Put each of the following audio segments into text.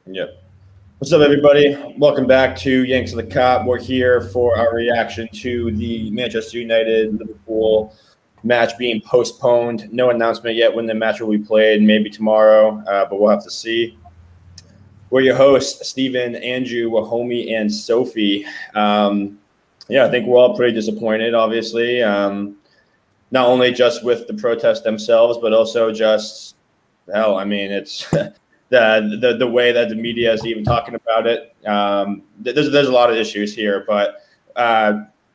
Yep. What's up, everybody? Welcome back to Yanks of the Cop. We're here for our reaction to the Manchester United Liverpool match being postponed. No announcement yet when the match will be played. Maybe tomorrow, but we'll have to see. We're your hosts, Stephen, Andrew, Wahomie, and Sophie. I think we're all pretty disappointed, obviously. Not only just with the protests themselves, but also just, it's the way that the media is even talking about it. There's a lot of issues here, but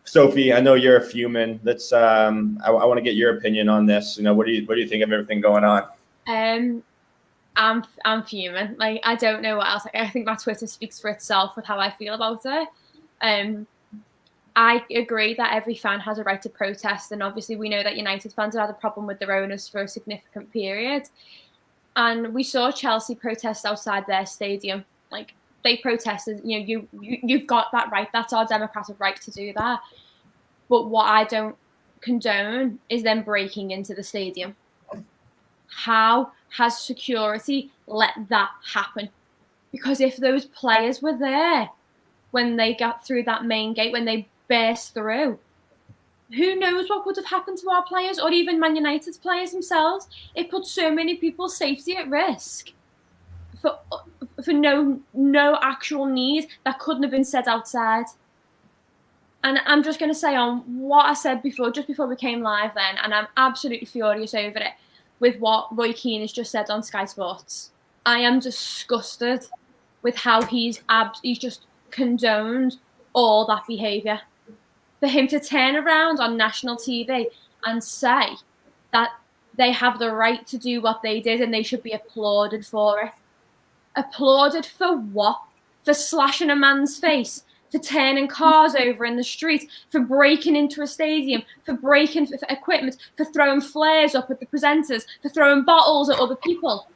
Sophie, I know you're fuming. Let's I want to get your opinion on this. What do you think of everything going on? I'm fuming. Like, I don't know what else. I think my Twitter speaks for itself with how I feel about it. I agree that every fan has a right to protest, and obviously we know that United fans have had a problem with their owners for a significant period. And we saw Chelsea protest outside their stadium. Like, they protested. You've got that right. That's our democratic right to do that. But what I don't condone is them breaking into the stadium. How has security let that happen? Because if those players were there when they got through that main gate, when they burst through, who knows what would have happened to our players, or even Man United's players themselves? It put so many people's safety at risk for no actual need that couldn't have been said outside. And I'm just going to say on what I said before, just before we came live then, and I'm absolutely furious over it, with what Roy Keane has just said on Sky Sports. I am disgusted with how he's just condoned all that behaviour. For him to turn around on national TV and say that they have the right to do what they did and they should be applauded for it. Applauded for what? For slashing a man's face, for turning cars over in the street, for breaking into a stadium, for breaking for equipment, for throwing flares up at the presenters, for throwing bottles at other people.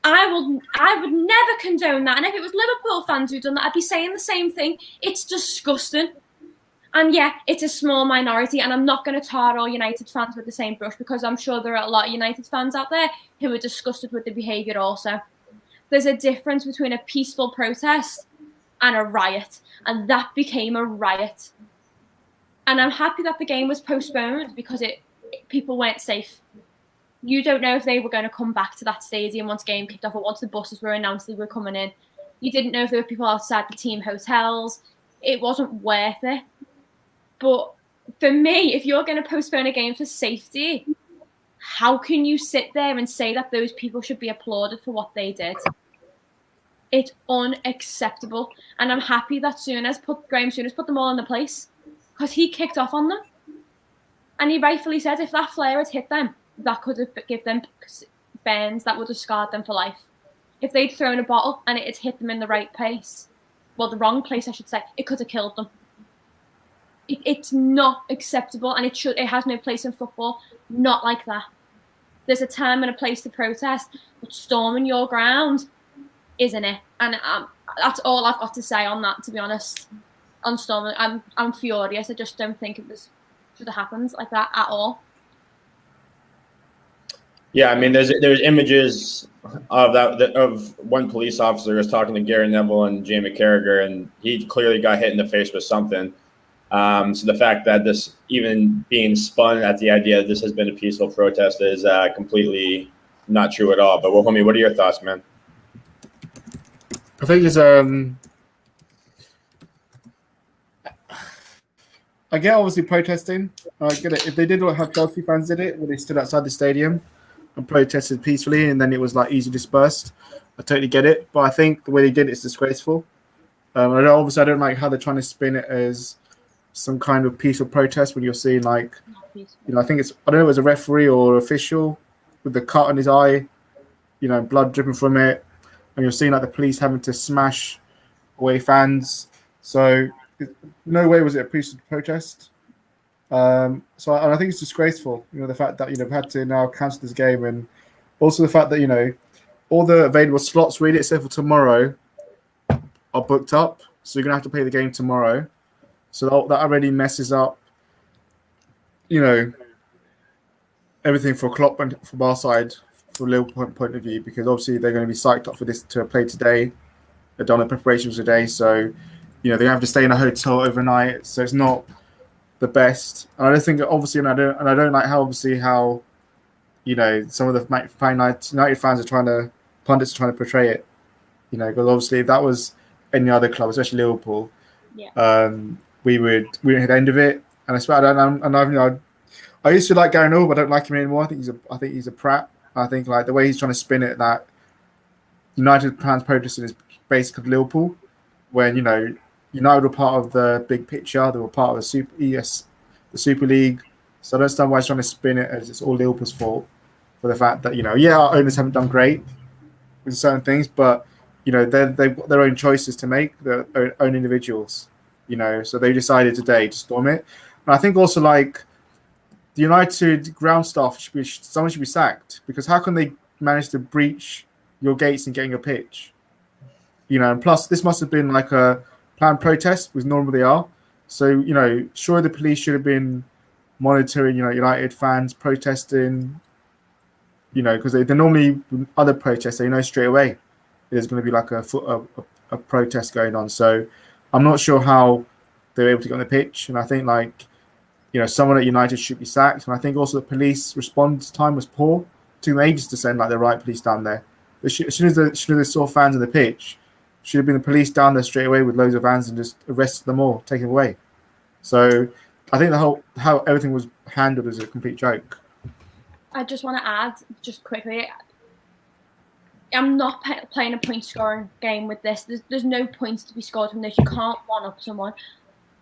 I would never condone that. And if it was Liverpool fans who'd done that, I'd be saying the same thing. It's disgusting. And yeah, it's a small minority, and I'm not going to tar all United fans with the same brush, because I'm sure there are a lot of United fans out there who are disgusted with the behaviour also. There's a difference between a peaceful protest and a riot, and that became a riot. And I'm happy that the game was postponed, because people weren't safe. You don't know if they were going to come back to that stadium once the game kicked off, or once the buses were announced they were coming in. You didn't know if there were people outside the team hotels. It wasn't worth it. But for me, if you're going to postpone a game for safety, how can you sit there and say that those people should be applauded for what they did? It's unacceptable. And I'm happy that Graham Souness put them all in the place, because he kicked off on them. And he rightfully said if that flare had hit them, that could have given them burns that would have scarred them for life. If they'd thrown a bottle and it had hit them in the right place, well, the wrong place, I should say, it could have killed them. It's not acceptable, and it has no place in football. Not like that. There's a time and a place to protest, but storming your ground isn't it? And that's all I've got to say on that, to be honest. On storming, I'm furious. I just don't think should have happened like that at all. Yeah, I mean, there's images of one police officer was talking to Gary Neville and Jamie Carragher, and he clearly got hit in the face with something. So the fact that this even being spun at the idea that this has been a peaceful protest is completely not true at all. But homie, what are your thoughts, man? I think it's I get obviously protesting. I get it. If they did what how Chelsea fans did it, where they stood outside the stadium and protested peacefully, and then it was like easy dispersed, I totally get it. But I think the way they did it is disgraceful. I don't like how they're trying to spin it as some kind of peaceful protest when you're seeing I think I don't know if it was a referee or official with the cut on his eye, blood dripping from it, and you're seeing the police having to smash away fans. So no way was it a peaceful protest. I think it's disgraceful, the fact that we've had to now cancel this game, and also the fact that all the available slots really except for tomorrow are booked up, so you're gonna have to play the game tomorrow. So that already messes up, everything for Klopp and from our side from a Liverpool point of view, because obviously they're going to be psyched up for this to play today. They've done the preparations today, so they have to stay in a hotel overnight, so it's not the best. And I don't think, obviously, and I don't like how some of the United fans pundits are trying to portray it. Because obviously if that was any other club, especially Liverpool, we wouldn't hit the end of it. And I swear, I used to like Gary Neville, but I don't like him anymore. I think he's a prat. I think like the way he's trying to spin it, that United fans protesting is basically Liverpool, when United were part of the big picture. They were part of the Super League. So I don't understand why he's trying to spin it as it's all Liverpool's fault, for the fact that our owners haven't done great with certain things, but they've got their own choices to make, their own individuals. So they decided today to storm it. And I think also like the United ground staff someone should be sacked, because how can they manage to breach your gates and getting a pitch? And plus this must have been like a planned protest, because normally they are. So sure, the police should have been monitoring United fans protesting, because they normally, other protests, they know straight away there's going to be like a protest going on. So I'm not sure how they were able to get on the pitch. And I think someone at United should be sacked. And I think also the police response time was poor. It took them ages to send like the right police down there. As soon as they saw fans on the pitch, should have been the police down there straight away with loads of vans and just arrested them all, taken them away. So I think how everything was handled is a complete joke. I just want to add, just quickly, I'm not playing a point-scoring game with this. There's no points to be scored from this. You can't one-up someone.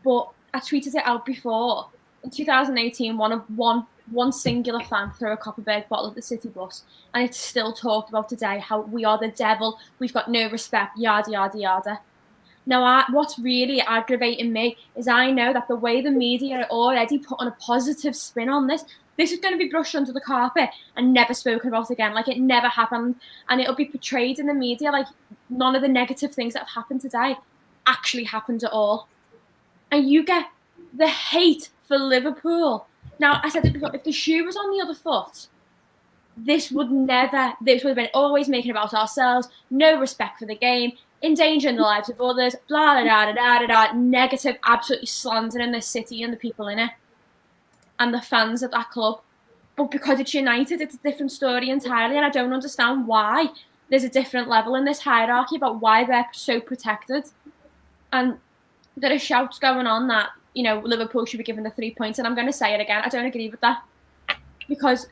But I tweeted it out before. In 2018, one singular fan threw a Copperberg bottle at the city bus, and it's still talked about today, how we are the devil, we've got no respect, yada, yada, yada. Now, what's really aggravating me is I know that the way the media are already putting a positive spin on this is going to be brushed under the carpet and never spoken about again, like it never happened. And it'll be portrayed in the media like none of the negative things that have happened today actually happened at all. And you get the hate for Liverpool. Now, I said it before, if the shoe was on the other foot, this would have been always making about ourselves, no respect for the game, endangering the lives of others, blah, blah, blah, blah, blah, blah, negative, absolutely slandering the city and the people in it and the fans of that club. But because it's United, it's a different story entirely, and I don't understand why there's a different level in this hierarchy about why they're so protected. And there are shouts going on that, Liverpool should be given the 3 points, and I'm going to say it again, I don't agree with that. Because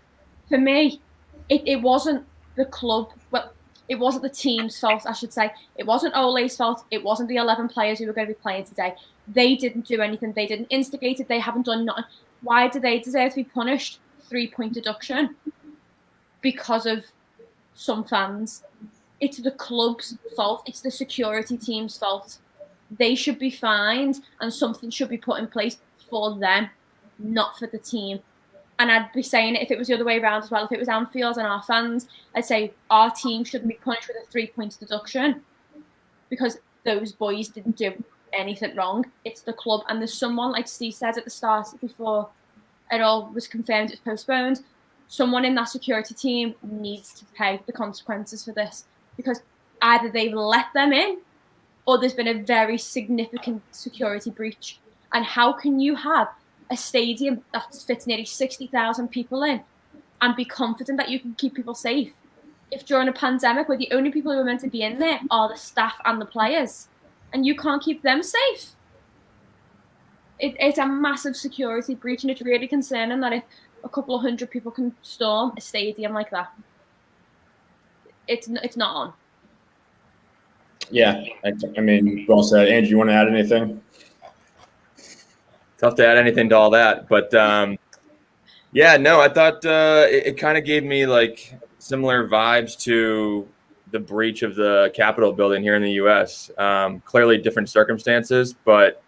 for me, it wasn't the club, well, it wasn't the team's fault, I should say. It wasn't Ole's fault. It wasn't the 11 players who were going to be playing today. They didn't do anything. They didn't instigate it. They haven't done nothing. Why do they deserve to be punished? 3-point deduction. Because of some fans. It's the club's fault. It's the security team's fault. They should be fined, and something should be put in place for them, not for the team. And I'd be saying it if it was the other way around as well. If it was Anfield and our fans, I'd say our team shouldn't be punished with a 3-point deduction, because those boys didn't do anything wrong. It's the club. And there's someone, like Steve said at the start, before it all was confirmed it's postponed, someone in that security team needs to pay the consequences for this, because either they've let them in or there's been a very significant security breach. And how can you have a stadium that fits nearly 60,000 people in and be confident that you can keep people safe if during a pandemic where the only people who are meant to be in there are the staff and the players, and you can't keep them safe? It's a massive security breach, and it's really concerning that if a couple of hundred people can storm a stadium like that, it's not on. Yeah, I mean, well said. Andrew, you want to add anything? Tough to add anything to all that, but yeah, no, I thought it kind of gave me like similar vibes to the breach of the Capitol building here in the U.S. Clearly different circumstances, but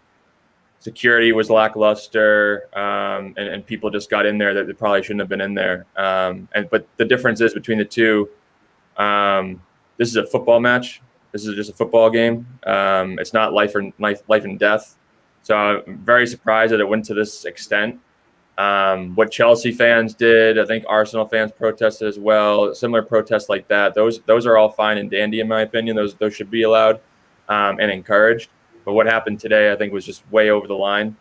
security was lackluster, and people just got in there that they probably shouldn't have been in there. But the difference is between the two, this is a football match. This is just a football game. It's not life and death. So I'm very surprised that it went to this extent. What Chelsea fans did, I think Arsenal fans protested as well. Similar protests like that. Those are all fine and dandy in my opinion. Those should be allowed and encouraged. But what happened today, I think, was just way over the line.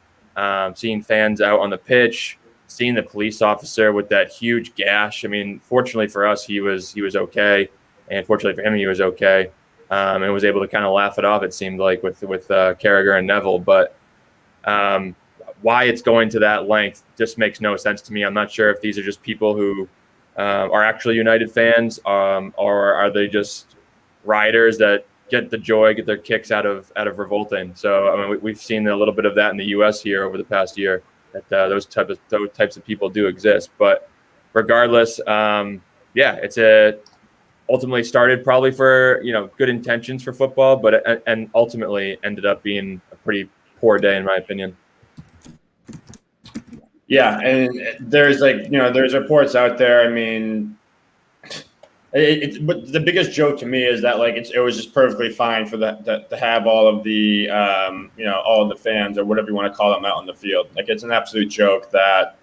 Seeing fans out on the pitch, seeing the police officer with that huge gash. I mean, fortunately for us, he was okay, and fortunately for him, he was okay, and was able to kind of laugh it off. It seemed like with Carragher and Neville, but. Why it's going to that length just makes no sense to me. I'm not sure if these are just people who are actually United fans, or are they just rioters that get the joy, get their kicks out of revolting. So I mean, we've seen a little bit of that in the U.S. here over the past year. That those types of people do exist. But regardless, it's ultimately started probably for good intentions for football, but and ultimately ended up being a pretty poor day in my opinion. Yeah, and there's there's reports out there. I mean, but the biggest joke to me is that it was just perfectly fine for to have all of the all of the fans or whatever you want to call them out on the field. It's an absolute joke that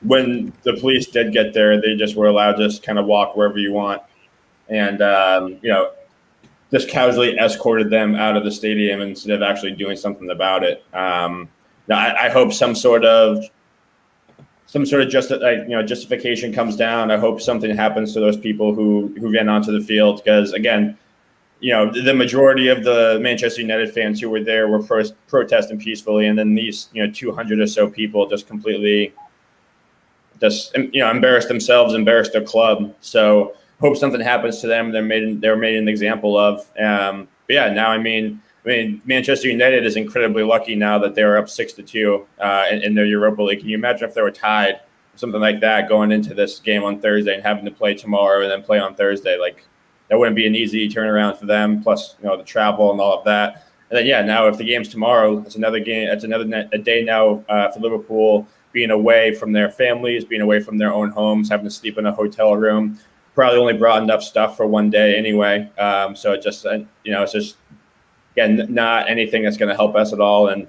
when the police did get there, they just were allowed to just kind of walk wherever you want, and just casually escorted them out of the stadium instead of actually doing something about it. Now I hope some sort of justification comes down. I hope something happens to those people who ran onto the field, because again, the majority of the Manchester United fans who were there were protesting peacefully, and then these 200 or so people just completely embarrassed themselves, embarrassed their club. So hope something happens to them. They're made an example of. But yeah, now I mean, Manchester United is incredibly lucky now that they're up 6-2 in their Europa League. Can you imagine if they were tied, something like that, going into this game on Thursday and having to play tomorrow and then play on Thursday? That wouldn't be an easy turnaround for them. Plus, the travel and all of that. And then now if the game's tomorrow, it's another game. It's a day now for Liverpool, being away from their families, being away from their own homes, having to sleep in a hotel room. Probably only brought enough stuff for one day anyway. So it's just again, not anything that's going to help us at all. And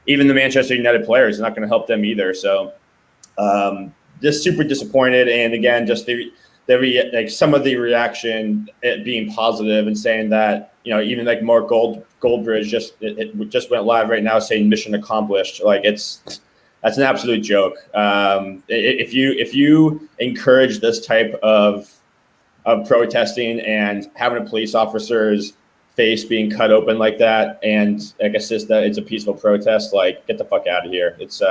even the Manchester United players is not going to help them either. So just super disappointed. And again, just some of the reaction, it being positive and saying that, even Mark Goldbridge just went live right now saying mission accomplished. That's an absolute joke. If you encourage this type of protesting and having a police officer's face being cut open like that and assist that it's a peaceful protest, get the fuck out of here. It's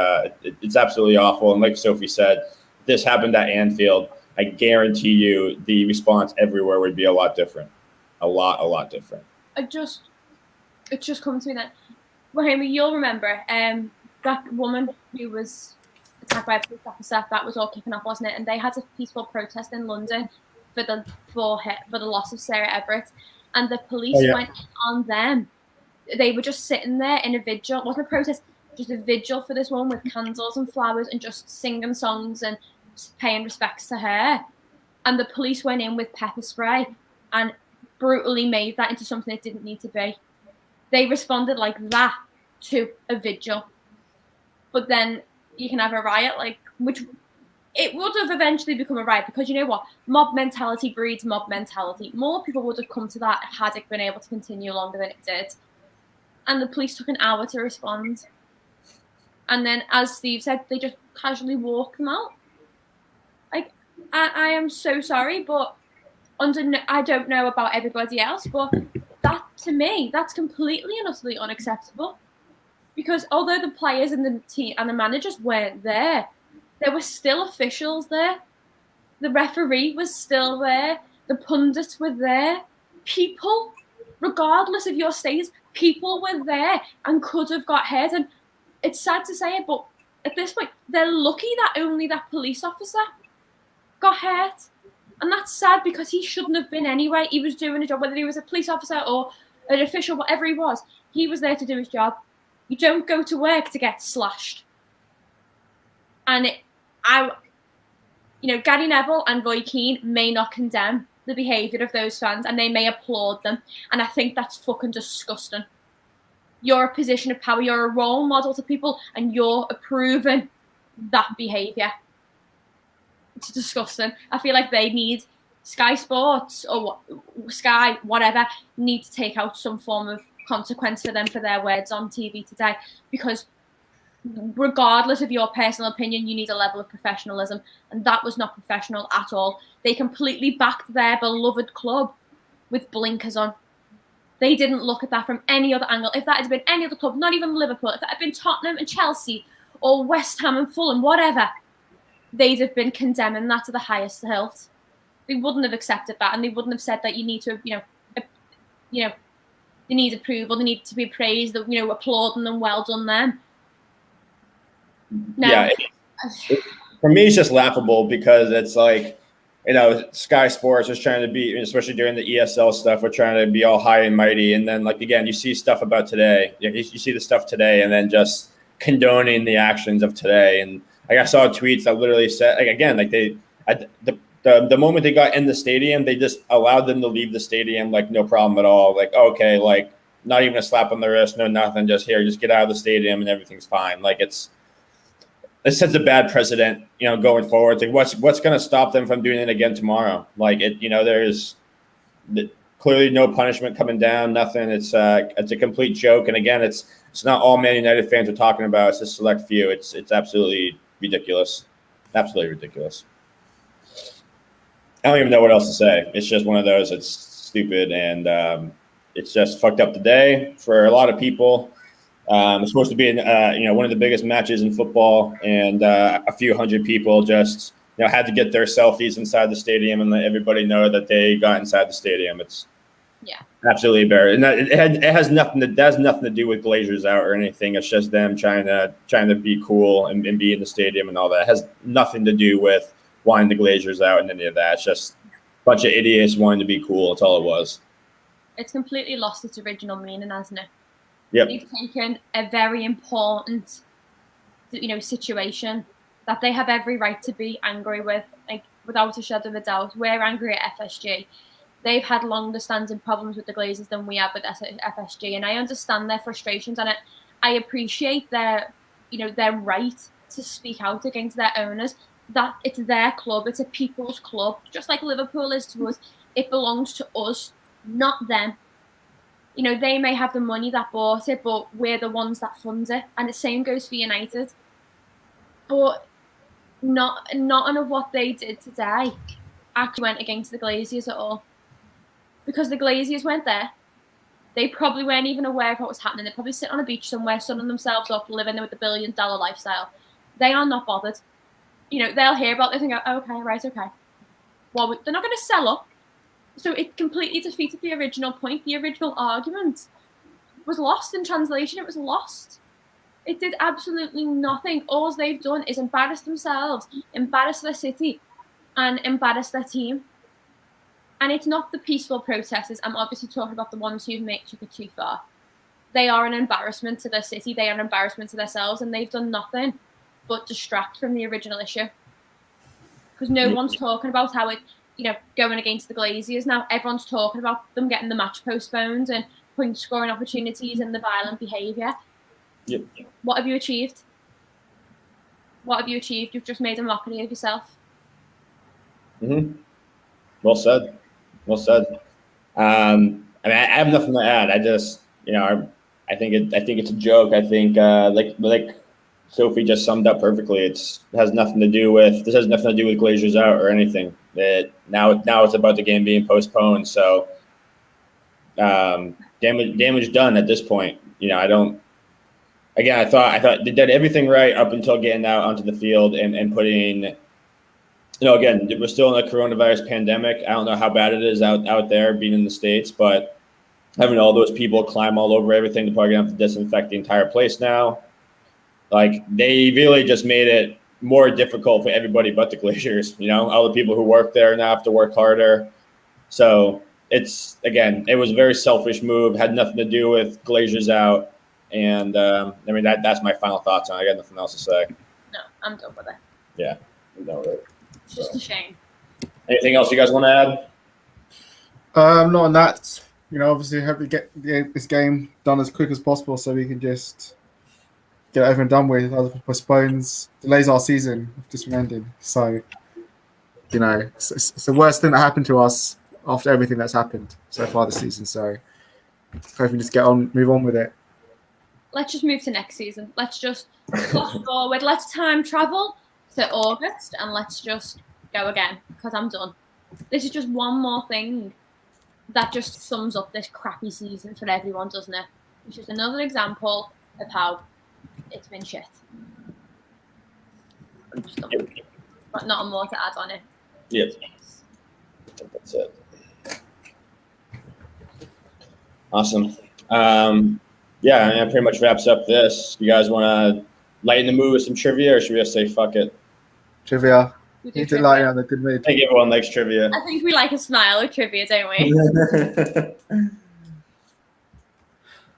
absolutely awful. And like Sophie said, if this happened at Anfield, I guarantee you the response everywhere would be a lot different. A lot different. It just comes to me that, Raheem, you'll remember that woman who was attacked by a police officer. That was all kicking off, wasn't it? And they had a peaceful protest in London for the loss of Sarah Everett. And the police went on them. They were just sitting there in a vigil. It wasn't a protest, just a vigil for this woman with candles and flowers and just singing songs and paying respects to her. And the police went in with pepper spray and brutally made that into something it didn't need to be. They responded like that to a vigil. But then you can have a riot, which it would have eventually become a riot, because you know what? Mob mentality breeds mob mentality. More people would have come to that had it been able to continue longer than it did. And the police took an hour to respond. And then, as Steve said, they just casually walked them out. I am so sorry, but I don't know about everybody else, but that, to me, that's completely and utterly unacceptable. Because although the players and the team and the managers weren't there were still officials there. The referee was still there. The pundits were there. People, regardless of your status, people were there and could have got hurt. And it's sad to say it, but at this point, they're lucky that only that police officer got hurt. And that's sad, because he shouldn't have been anyway. He was doing a job, whether he was a police officer or an official, whatever he was there to do his job. You don't go to work to get slashed. And Gary Neville and Roy Keane may not condemn the behaviour of those fans, and they may applaud them. And I think that's fucking disgusting. You're a position of power. You're a role model to people, and you're approving that behaviour. It's disgusting. I feel like they need Sky Sports or Sky, whatever, need to take out some form of consequence for them for their words on TV today, because regardless of your personal opinion, you need a level of professionalism, and that was not professional at all. They completely backed their beloved club with blinkers on. They didn't look at that from any other angle. If that had been any other club, not even Liverpool, if that had been Tottenham and Chelsea or West Ham and Fulham, whatever, they'd have been condemning that to the highest hilt. They wouldn't have accepted that, and they wouldn't have said that you need to, they need approval, they need to be praised, applauding them, well done them. No. Yeah, for me, it's just laughable because it's like, Sky Sports was trying to be, especially during the ESL stuff, we're trying to be all high and mighty. And then, like, again, you see stuff about today. You see the stuff today and then just condoning the actions of today. And like, I saw tweets that literally said, like, again, like the moment they got in the stadium, they just allowed them to leave the stadium, like, no problem at all. Like, okay, like, not even a slap on the wrist, no nothing, just just get out of the stadium and everything's fine. Like, it sets a bad precedent, going forward. Like, what's going to stop them from doing it again tomorrow? Like, there's clearly no punishment coming down, nothing. It's a complete joke. And again, it's not all Man United fans are talking about. It's a select few. It's absolutely ridiculous. Absolutely ridiculous. I don't even know what else to say. It's just one of those. It's stupid, and it's just fucked up today for a lot of people. It's supposed to be, one of the biggest matches in football, and a few hundred people just, had to get their selfies inside the stadium and let everybody know that they got inside the stadium. It's absolutely embarrassing. And it has nothing to do with Glazers out or anything. It's just them trying to be cool and be in the stadium and all that. It has nothing to do with wanting the Glazers out and any of that. It's just a bunch of idiots wanting to be cool. That's all it was. It's completely lost its original meaning, hasn't it? Yep. They've taken a very important, situation that they have every right to be angry with, like, without a shadow of a doubt. We're angry at FSG. They've had longer-standing problems with the Glazers than we have with FSG, and I understand their frustrations, and I appreciate their right to speak out against their owners. That it's their club, it's a people's club, just like Liverpool is to us. It belongs to us, not them. They may have the money that bought it, but we're the ones that fund it. And the same goes for United. But none of what they did today actually went against the Glaziers at all. Because the Glaziers weren't there. They probably weren't even aware of what was happening. They're probably sitting on a beach somewhere, sunning themselves up, living with the $1 billion lifestyle. They are not bothered. They'll hear about this and go, okay, right, okay. Well, they're not going to sell up. So it completely defeated the original point. The original argument was lost in translation. It was lost. It did absolutely nothing. All they've done is embarrass themselves, embarrass their city, and embarrass their team. And it's not the peaceful protesters. I'm obviously talking about the ones who took it too far. They are an embarrassment to their city. They are an embarrassment to themselves, and they've done nothing but distract from the original issue. Because no one's talking about how it, going against the Glaziers now. Everyone's talking about them getting the match postponed and point scoring opportunities and the violent behaviour. Yep. What have you achieved? You've just made a mockery of yourself. Mm-hmm. Well said. I have nothing to add. I just, I think it's a joke. I think like Sophie just summed up perfectly. This has nothing to do with Glazers out or anything. Now it's about the game being postponed. So damage done at this point. I thought they did everything right up until getting out onto the field and putting. Again, we're still in a coronavirus pandemic. I don't know how bad it is out there being in the States, but having all those people climb all over everything, they're probably going to have to disinfect the entire place now. Like, they really just made it more difficult for everybody but the Glaziers. All the people who work there now have to work harder. So it was a very selfish move, had nothing to do with Glaziers out. And that's my final thoughts on it. I got nothing else to say. No, I'm done with it. Yeah, I'm done with it. It's just a shame. Anything else you guys want to add? Not on that. Obviously, hope we get this game done as quick as possible so we can just get it over and done with. Either postpones, delays our season just from ending. So, it's the worst thing that happened to us after everything that's happened so far this season. So, hopefully, just move on with it. Let's just move to next season. Let's just flash forward. Let's time travel to August and let's just go again because I'm done. This is just one more thing that just sums up this crappy season for everyone, doesn't it? It's just another example of how it's been shit. But not more to add on it. Yep. That's it. Awesome. Yeah, that pretty much wraps up this. You guys want to lighten the mood with some trivia, or should we just say fuck it? Trivia. We do Need to trivia. lighten on the good mood. I think everyone likes trivia. I think we like a smile with trivia, don't we?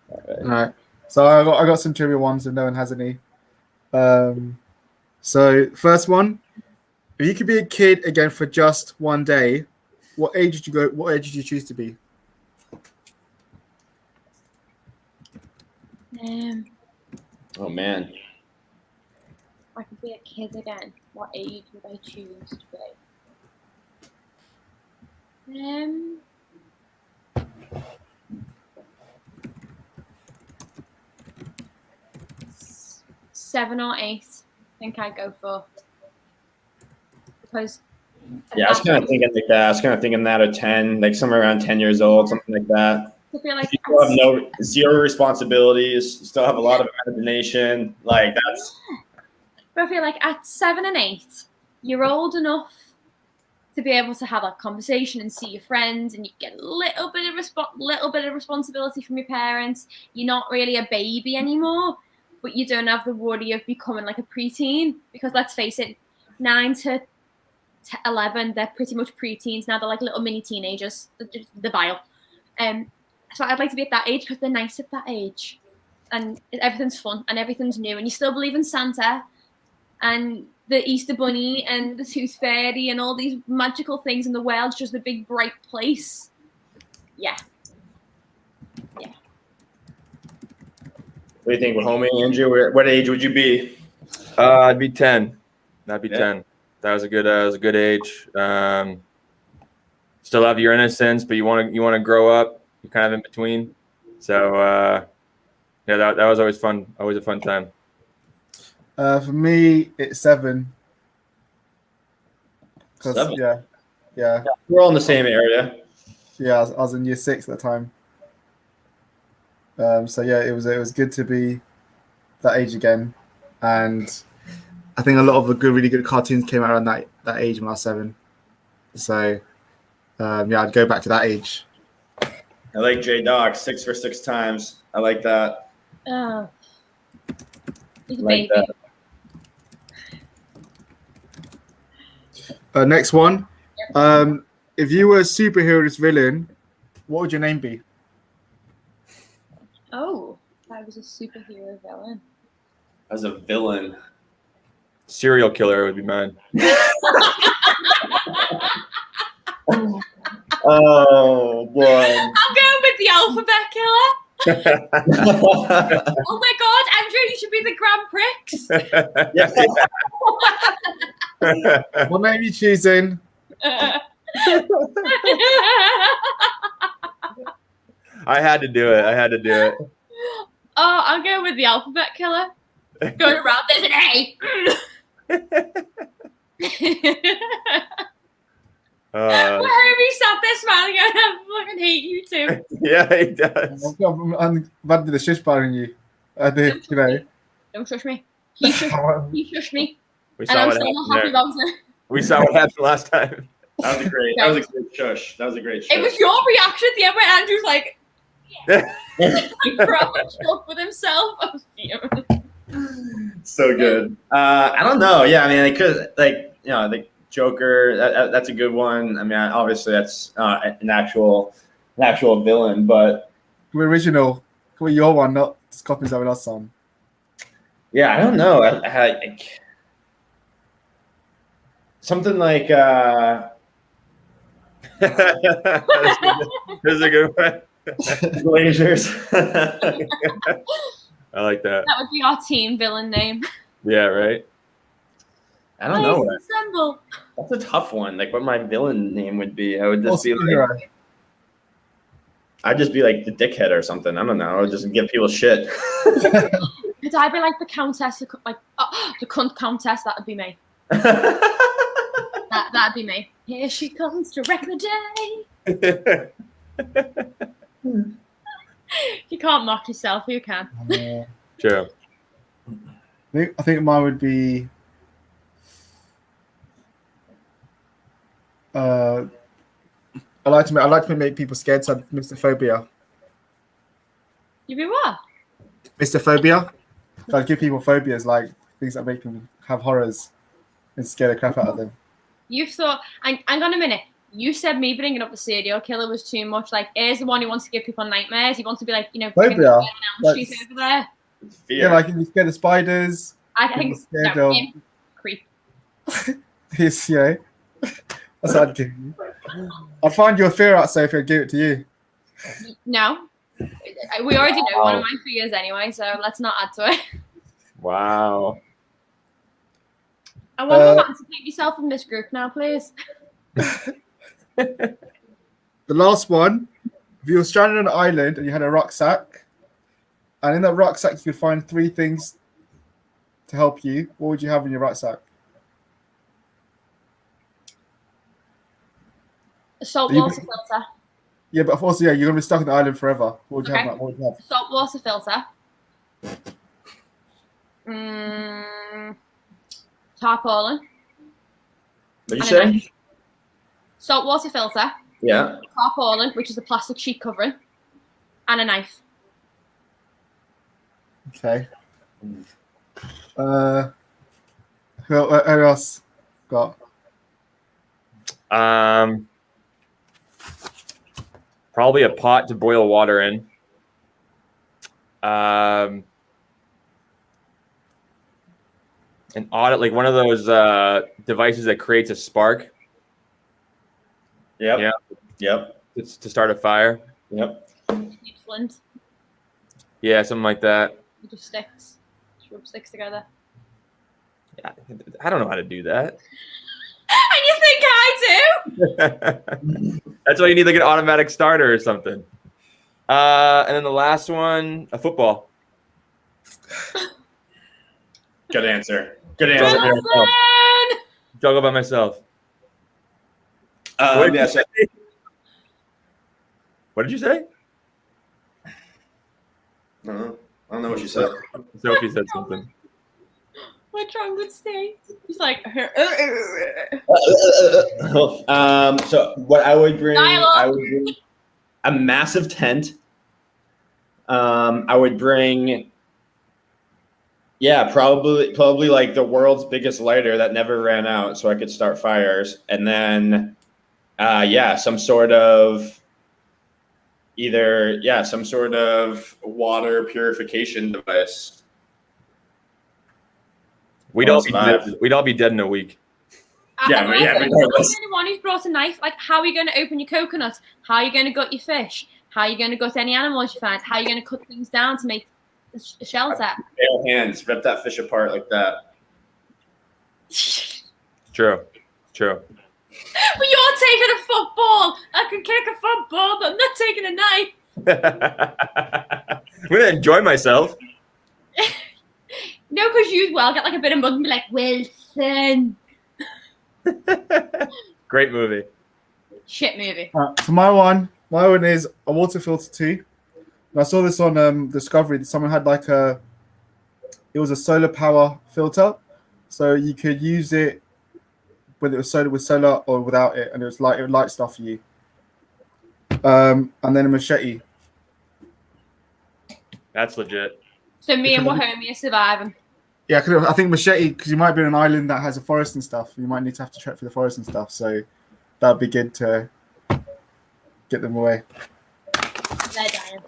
All right. So I got some trivia ones if no one has any. So first one, if you could be a kid again for just one day, what age did you go? What age did you choose to be? Oh man. If I could be a kid again, what age would I choose to be? 7 or 8, I think I'd go for. Because Yeah, I was kind of thinking like that. I was kind of thinking that at 10, like somewhere around 10 years old, something like that. I feel like You still have zero responsibilities. You still have a lot of imagination. Like that's. But I feel like at 7 and 8, you're old enough to be able to have that conversation and see your friends, and you get a little bit of responsibility from your parents. You're not really a baby anymore, but you don't have the worry of becoming like a preteen, because let's face it, 9 to 11, they're pretty much preteens now. They're like little mini teenagers. They're vile. So I'd like to be at that age because they're nice at that age, and everything's fun and everything's new, and you still believe in Santa and the Easter Bunny and the Tooth Fairy and all these magical things, and the world's just a big bright place. Yeah. What do you think, homie Andrew? What age would you be? I'd be 10. I'd be Yeah. 10. That was a good age. Still have your innocence, but you want to grow up. You're kind of in between. So yeah, that was always fun. Always a fun time. For me, it's 7. 'Cause, 7? yeah. We're all in the same area. I was in year 6 at the time. So yeah, it was good to be that age again, and I think a lot of the really good cartoons came out around that age when I was 7. So yeah, I'd go back to that age. I like J-Dog, 6 for 6 times. I like that. Oh. He's a Like baby. Next one. If you were a superhero's villain, what would your name be? Oh, I was a superhero villain. As a villain. Serial killer would be mine. Oh boy. I'm going with the alphabet killer. Oh my god, Andrew, you should be the Grand Prix. What name are you choosing? I had to do it. Oh, I'm going with the alphabet killer. Going around, there's an A. Herbie sat there smiling and I fucking hate you too. Yeah, he does. I'm bad with the shush bar in you. I do, you know. Don't shush me. He shushed me. We And saw I'm what still not happened happy there. about it. We saw what happened last time. That was a great shush. That was a great shush. It was your reaction at the end where Andrew's like, he proper chuffed with himself. I was fuming. So good. I don't know. Yeah, I mean, they could the Joker. That's a good one. I mean, obviously that's an actual villain, but The original. Come on, your one, not just copying someone else's song. yeah, I don't know. I something like That's a good one. Blazers. I like that. That would be our team villain name. Yeah, right. I don't know. Please assemble. That's a tough one. Like what my villain name would be. I would just be like, Superhero. I'd just be like the dickhead or something. I don't know. I would just give people shit. Could I be like the countess, the cunt countess? That would be me. That'd be me. Here she comes to wreck the day. You can't mock yourself. Who can? True. I think mine would be. I like to make people scared. So Mr. Phobia. You be what? Mr. Phobia. So I'd give people phobias, like things that make them have horrors and scare the crap out of them. You've thought. Hang on a minute. You said me bringing up the serial killer was too much. Like, here's the one who wants to give people nightmares. He wants to be like, Phobia. She's over there. Fear. Yeah, like if you're scared of spiders. I think scared no, of- him. Creep. He's, that's what I'd give you. I'd find your fear out, Sophie, and give it to you. No. We already know one of my fears anyway, so let's not add to it. Wow. I want to emancipate yourself from this group now, please. The last one, if you were stranded on an island and you had a rucksack, and in that rucksack you could find 3 things to help you, what would you have in your rucksack? A saltwater filter. Yeah, but also, you're gonna be stuck on the island forever. What would you have? What would you have? Saltwater filter. Tarpaulin. What you say? Saltwater filter. Yeah. Tarpaulin, which is a plastic sheet covering, and a knife. Okay. Who else got? Probably a pot to boil water in. An audit, like one of those devices that creates a spark. Yep. Yeah. Yep. It's to start a fire. Yep. Flint. Yeah, something like that. It just sticks. Just rub sticks together. I don't know how to do that. And you think I do? That's why you need like an automatic starter or something. And then the last one, a football. Good answer. Good answer. Jonathan! Juggle by myself. Yes. What did you say? I don't know what you said. Sophie said something. My tongue would stay. He's like, So what I would bring, Dialogue. I would bring a massive tent. I would bring, probably like the world's biggest lighter that never ran out, so I could start fires, and then, some sort of water purification device. We'd all be dead in a week. Yeah, I'm regardless. the only one who's brought a knife. Like, how are you going to open your coconut? How are you going to gut your fish? How are you going to gut any animals you find? How are you going to cut things down to make a shelter? Bare hands, rip that fish apart like that. True. But you're taking a football. I can kick a football, but I'm not taking a knife. I'm gonna enjoy myself. No, because you get like a bit of mud and be like, Wilson. Great movie. Shit movie. So my one is a water filter too. And I saw this on Discovery. Someone had it was a solar power filter, so you could use it whether it was with solar or without it, and it would light stuff for you. And then a machete. That's legit. So me and Wahomey are surviving. Yeah, I think machete, because you might be on an island that has a forest and stuff. You might need to have to trek through the forest and stuff. So that'd be good to get them away. They're dying.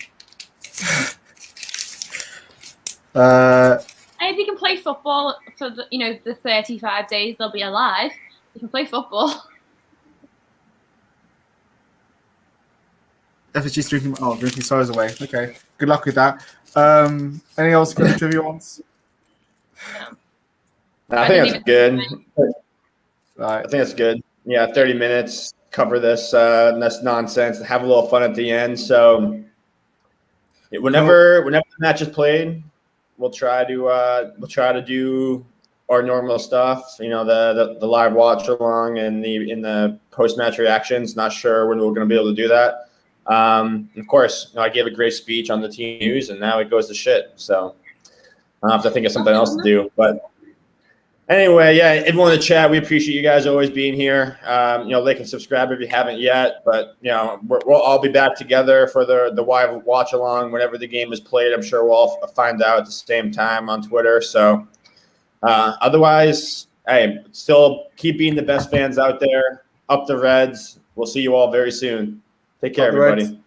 Uh, And if you can play football for the 35 days they'll be alive, you can play football. If it's just drinking sorrows away. Okay, good luck with that. Anything else for the trivia ones? I think that's good. Right. I think that's good. Yeah, 30 minutes, cover this nonsense, have a little fun at the end. So whenever the match is played, we'll try to do our normal stuff. You know, the live watch along and the post match reactions. Not sure when we're going to be able to do that. Of course, I gave a great speech on the team news, and now it goes to shit. So I'll have to think of something else to do. But anyway, yeah, everyone in the chat, we appreciate you guys always being here. Like and subscribe if you haven't yet. But we'll all be back together for the live watch along whenever the game is played. I'm sure we'll all find out at the same time on Twitter. So otherwise, hey, still keep being the best fans out there. Up the Reds. We'll see you all very soon. Take care, everybody.